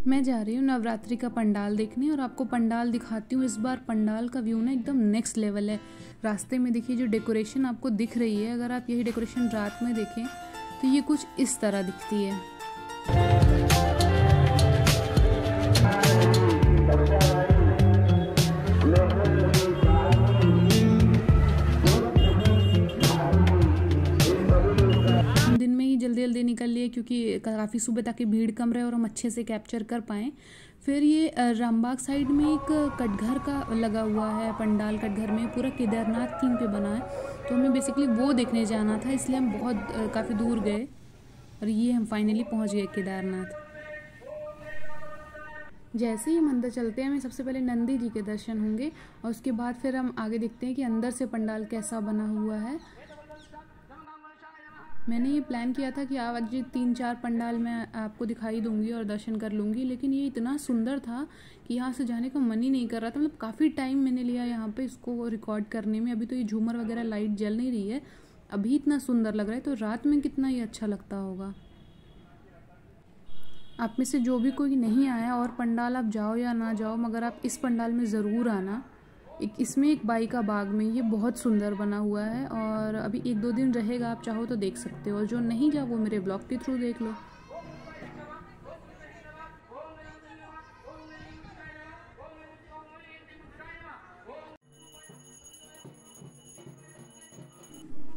मैं जा रही हूँ नवरात्रि का पंडाल देखने और आपको पंडाल दिखाती हूँ। इस बार पंडाल का व्यू ना एकदम नेक्स्ट लेवल है। रास्ते में देखिए जो डेकोरेशन आपको दिख रही है, अगर आप यही डेकोरेशन रात में देखें तो ये कुछ इस तरह दिखती है। दिन में ही जल्दी जल्दी निकल लिए क्योंकि काफ़ी सुबह ताकि भीड़ कम रहे और हम अच्छे से कैप्चर कर पाएँ। फिर ये रामबाग साइड में एक कटघर का लगा हुआ है पंडाल। कटघर में पूरा केदारनाथ थीम पे बना है, तो हमें बेसिकली वो देखने जाना था, इसलिए हम बहुत काफ़ी दूर गए और ये हम फाइनली पहुंच गए केदारनाथ। जैसे ही मंदिर चलते हैं हमें सबसे पहले नंदी जी के दर्शन होंगे और उसके बाद फिर हम आगे देखते हैं कि अंदर से पंडाल कैसा बना हुआ है। मैंने ये प्लान किया था कि आज 3-4 पंडाल मैं आपको दिखाई दूंगी और दर्शन कर लूँगी, लेकिन ये इतना सुंदर था कि यहाँ से जाने का मन ही नहीं कर रहा था। मतलब काफ़ी टाइम मैंने लिया यहाँ पे इसको रिकॉर्ड करने में। अभी तो ये झूमर वगैरह लाइट जल नहीं रही है, अभी इतना सुंदर लग रहा है, तो रात में कितना ही अच्छा लगता होगा। आप में से जो भी कोई नहीं आया और पंडाल आप जाओ या ना जाओ, मगर आप इस पंडाल में ज़रूर आना। इसमें एक बाई का बाग में ये बहुत सुंदर बना हुआ है और अभी 1-2 दिन रहेगा, आप चाहो तो देख सकते हो, और जो नहीं जाओ वो मेरे ब्लॉग के थ्रू देख लो।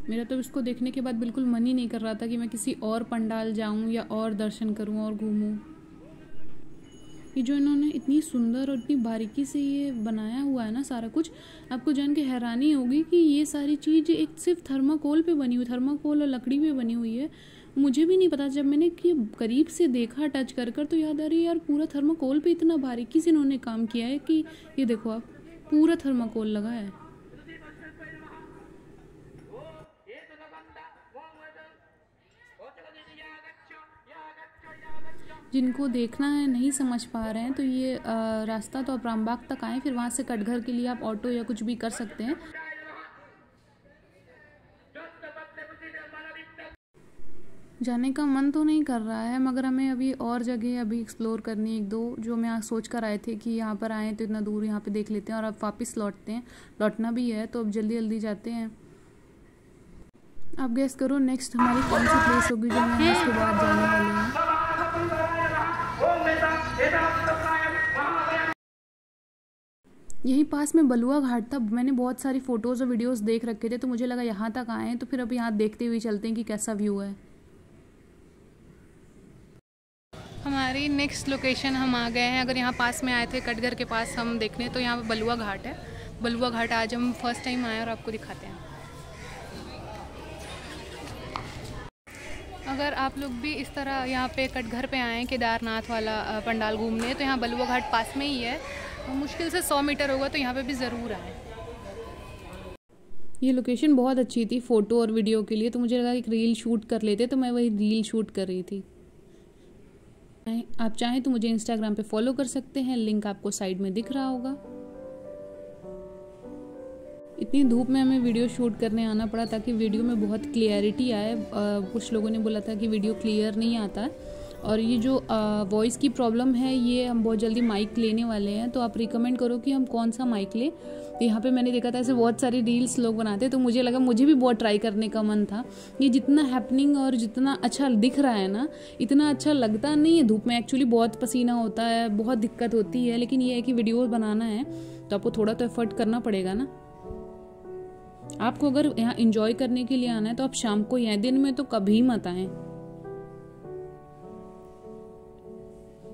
मेरा तो इसको देखने के बाद बिल्कुल मन ही नहीं कर रहा था कि मैं किसी और पंडाल जाऊं या और दर्शन करूं और घूमूं। ये जो इन्होंने इतनी सुंदर और इतनी बारीकी से ये बनाया हुआ है ना सारा कुछ, आपको जान के हैरानी होगी कि ये सारी चीज़ एक सिर्फ थर्माकोल पे बनी हुई, थर्माकोल और लकड़ी पे बनी हुई है। मुझे भी नहीं पता, जब मैंने कि करीब से देखा टच कर कर तो याद आ रही है यार पूरा थर्माकोल पे इतना बारीकी से इन्होंने काम किया है कि ये देखो आप, पूरा थर्माकोल लगा है। जिनको देखना है नहीं समझ पा रहे हैं तो ये रास्ता तो आप रामबाग तक आए, फिर वहाँ से कटघर के लिए आप ऑटो या कुछ भी कर सकते हैं। जाने का मन तो नहीं कर रहा है, मगर हमें अभी और जगह अभी एक्सप्लोर करनी, 1-2 जो मैं सोच कर आए थे कि यहाँ पर आए तो इतना दूर यहाँ पे देख लेते हैं और अब वापस लौटते हैं, लौटना भी है तो अब जल्दी जल्दी जाते हैं। आप गेस करो नेक्स्ट हमारी कौन सी प्लेस होगी जो हम इसके बाद जाने वाले हैं। यही पास में बलुआ घाट था। मैंने बहुत सारी फोटोज़ और वीडियोस देख रखे थे तो मुझे लगा यहाँ तक आए हैं तो फिर अब यहाँ देखते हुए चलते हैं कि कैसा व्यू है। हमारी नेक्स्ट लोकेशन हम आ गए हैं। अगर यहाँ पास में आए थे कटघर के पास हम देखने, तो यहाँ पे बलुआ घाट है। बलुआ घाट आज हम फर्स्ट टाइम आए और आपको दिखाते हैं। अगर आप लोग भी इस तरह यहाँ पे कटघर पे आएँ केदारनाथ वाला पंडाल घूमने, तो यहाँ बलुआ घाट पास में ही है, मुश्किल से 100 मीटर होगा, तो यहाँ पे भी ज़रूर आएँ। ये लोकेशन बहुत अच्छी थी फ़ोटो और वीडियो के लिए, तो मुझे लगा कि एक रील शूट कर लेते, तो मैं वही रील शूट कर रही थी। आप चाहें तो मुझे इंस्टाग्राम पे फॉलो कर सकते हैं, लिंक आपको साइड में दिख रहा होगा। इतनी धूप में हमें वीडियो शूट करने आना पड़ा ताकि वीडियो में बहुत क्लियरिटी आए। कुछ लोगों ने बोला था कि वीडियो क्लियर नहीं आता, और ये जो वॉइस की प्रॉब्लम है ये हम बहुत जल्दी माइक लेने वाले हैं, तो आप रिकमेंड करो कि हम कौन सा माइक लें। तो यहाँ पे मैंने देखा था ऐसे बहुत सारी रील्स लोग बनाते, तो मुझे लगा मुझे भी बहुत ट्राई करने का मन था। ये जितना हैपनिंग और जितना अच्छा दिख रहा है ना, इतना अच्छा लगता नहीं है धूप में। एक्चुअली बहुत पसीना होता है, बहुत दिक्कत होती है, लेकिन ये है कि वीडियो बनाना है तो आपको थोड़ा तो एफर्ट करना पड़ेगा ना। आपको अगर यहाँ एंजॉय करने के लिए आना है तो आप शाम को या दिन में तो कभी मत आएं।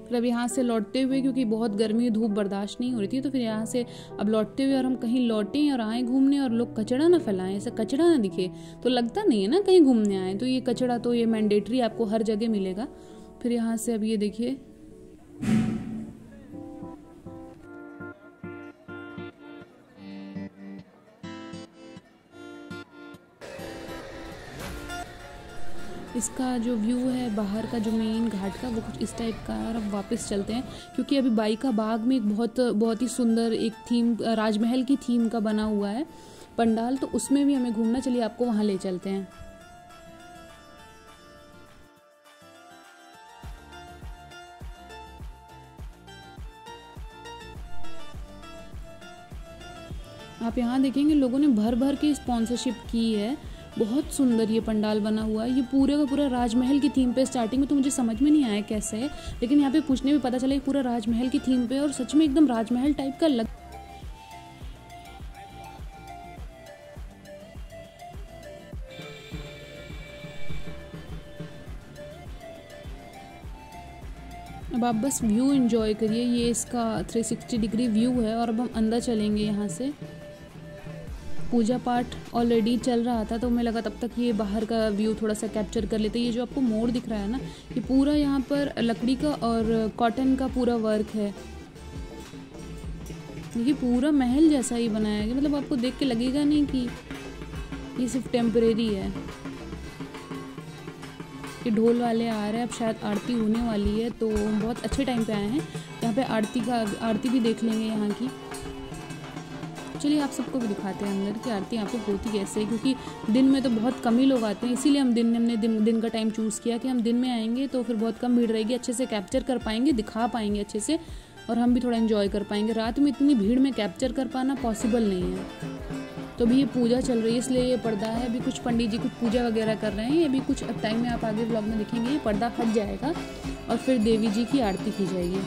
फिर अब यहाँ से लौटते हुए, क्योंकि बहुत गर्मी धूप बर्दाश्त नहीं हो रही थी, तो फिर यहाँ से अब लौटते हुए और हम कहीं लौटें और आए घूमने और लोग कचड़ा ना फैलाएं, ऐसा कचड़ा ना दिखे तो लगता नहीं है ना कहीं घूमने आए। तो ये कचड़ा तो ये मैंडेटरी आपको हर जगह मिलेगा। फिर यहाँ से अब ये देखिए इसका जो व्यू है बाहर का, जो मेन घाट का, वो कुछ इस टाइप का है। और अब वापस चलते हैं क्योंकि अभी बाई का बाग में एक बहुत ही सुंदर एक थीम, राजमहल की थीम का बना हुआ है पंडाल, तो उसमें भी हमें घूमना। चलिए आपको वहाँ ले चलते हैं। आप यहाँ देखेंगे लोगों ने भर भर के स्पॉन्सरशिप की है। बहुत सुंदर ये पंडाल बना हुआ है। ये पूरे का पूरा राजमहल की थीम पे, स्टार्टिंग में तो मुझे समझ में नहीं आया कैसे है, लेकिन यहाँ पे पूछने में पता चला ये पूरा राजमहल की थीम पे, और सच में एकदम राजमहल टाइप का लग। अब आप बस व्यू एंजॉय करिए। ये इसका 360 डिग्री व्यू है। और अब हम अंदर चलेंगे यहाँ से। पूजा पाठ ऑलरेडी चल रहा था, तो हमें लगा तब तक ये बाहर का व्यू थोड़ा सा कैप्चर कर लेते। ये जो आपको मोर दिख रहा है ना, ये पूरा यहाँ पर लकड़ी का और कॉटन का पूरा वर्क है। ये पूरा महल जैसा ही बनाया है, मतलब आपको देख के लगेगा नहीं कि ये सिर्फ टेम्परेरी है। ये ढोल वाले आ रहे हैं, अब शायद आरती होने वाली है, तो बहुत अच्छे टाइम पे आए हैं। यहाँ पे आरती भी देख लेंगे यहाँ की। चलिए आप सबको भी दिखाते हैं अंदर की आरती यहाँ पे होती कैसे है, क्योंकि दिन में तो बहुत कम ही लोग आते हैं, इसीलिए हमने दिन का टाइम चूज़ किया कि हम दिन में आएंगे तो फिर बहुत कम भीड़ रहेगी, अच्छे से कैप्चर कर पाएंगे, दिखा पाएंगे अच्छे से, और हम भी थोड़ा एंजॉय कर पाएंगे। रात में इतनी भीड़ में कैप्चर कर पाना पॉसिबल नहीं है। तो अभी ये पूजा चल रही है, इसलिए ये पर्दा है। अभी कुछ पंडित जी कुछ पूजा वगैरह कर रहे हैं। अभी कुछ टाइम में आप आगे ब्लॉग में देखेंगे ये पर्दा हट जाएगा और फिर देवी जी की आरती की जाएगी।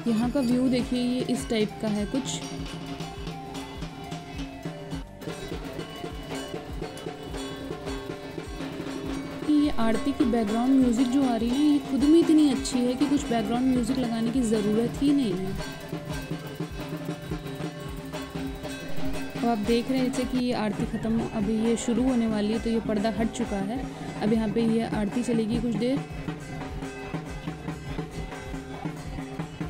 यहाँ का व्यू देखिए, ये इस टाइप का है कुछ। ये आरती की बैकग्राउंड म्यूजिक जो आ रही है, ये खुद में इतनी अच्छी है कि कुछ बैकग्राउंड म्यूजिक लगाने की ज़रूरत ही नहीं है। तो आप देख रहे हैं जैसे कि ये आरती ख़त्म, अभी ये शुरू होने वाली है, तो ये पर्दा हट चुका है। अब यहाँ पे ये आरती चलेगी कुछ देर।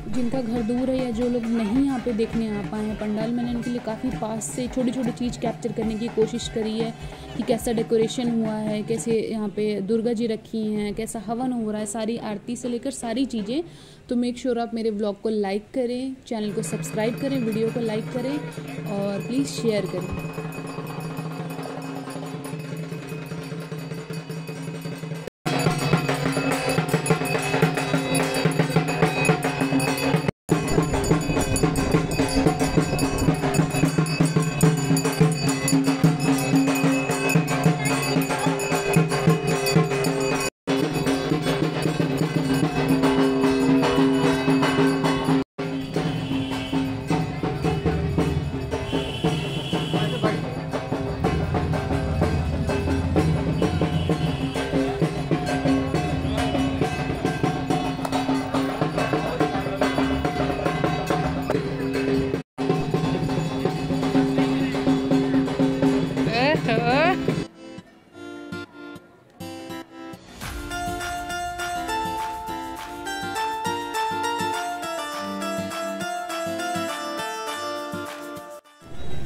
जिनका घर दूर है या जो लोग नहीं यहाँ पे देखने आ पाए हैं पंडाल, मैंने इनके लिए काफ़ी पास से छोटी छोटी चीज़ कैप्चर करने की कोशिश करी है कि कैसा डेकोरेशन हुआ है, कैसे यहाँ पे दुर्गा जी रखी हैं, कैसा हवन हो रहा है, सारी आरती से लेकर सारी चीज़ें। तो मेक श्योर आप मेरे ब्लॉग को लाइक करें, चैनल को सब्सक्राइब करें, वीडियो को लाइक करें और प्लीज़ शेयर करें।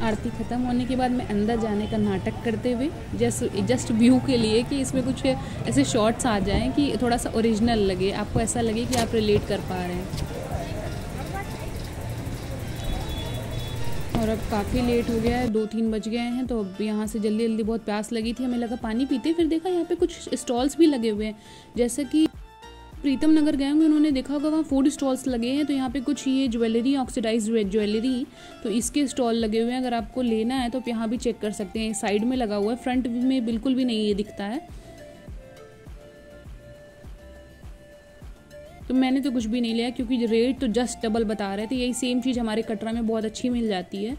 आरती ख़त्म होने के बाद मैं अंदर जाने का नाटक करते हुए जस्ट व्यू के लिए कि इसमें कुछ ऐसे शॉट्स आ जाएं कि थोड़ा सा ओरिजिनल लगे, आपको ऐसा लगे कि आप रिलेट कर पा रहे हैं। और अब काफ़ी लेट हो गया है, 2-3 बज गए हैं, तो अब यहाँ से जल्दी जल्दी बहुत प्यास लगी थी, हमें लगा पानी पीते। फिर देखा यहाँ पे कुछ स्टॉल्स भी लगे हुए हैं, जैसे कि प्रीतम नगर गए होंगे, उन्होंने देखा होगा वहाँ फूड स्टॉल्स लगे हैं। तो यहाँ पे कुछ ये ज्वेलरी, ऑक्सीडाइज्ड ज्वेलरी, तो इसके स्टॉल लगे हुए हैं। अगर आपको लेना है तो आप यहाँ भी चेक कर सकते हैं। साइड में लगा हुआ है, फ्रंट में बिल्कुल भी नहीं ये दिखता है। तो मैंने तो कुछ भी नहीं लिया क्योंकि रेट तो जस्ट डबल बता रहे थे। यही सेम चीज़ हमारे कटरा में बहुत अच्छी मिल जाती है,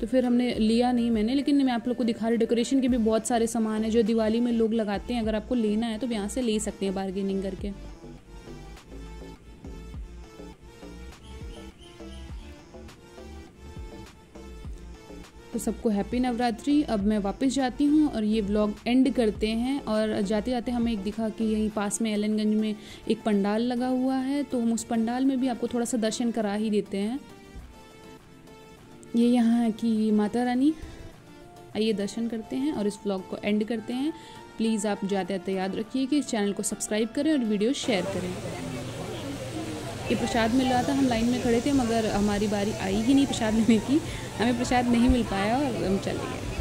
तो फिर हमने लिया नहीं मैंने। लेकिन मैं आप लोग को दिखा रही, डेकोरेशन के भी बहुत सारे सामान है जो दिवाली में लोग लगाते हैं। अगर आपको लेना है तो यहाँ से ले सकते हैं बार्गेनिंग करके। तो सबको हैप्पी नवरात्रि। अब मैं वापस जाती हूँ और ये व्लॉग एंड करते हैं। और जाते जाते हमें एक दिखा कि यहीं पास में एलनगंज में एक पंडाल लगा हुआ है, तो हम उस पंडाल में भी आपको थोड़ा सा दर्शन करा ही देते हैं। ये यहाँ की माता रानी, आइए दर्शन करते हैं और इस व्लॉग को एंड करते हैं। प्लीज़ आप जाते जाते याद रखिए कि इस चैनल को सब्सक्राइब करें और वीडियो शेयर करें। ये प्रसाद मिल रहा था, हम लाइन में खड़े थे मगर हमारी बारी आई ही नहीं प्रसाद लेने की, हमें प्रसाद नहीं मिल पाया और हम चले गए।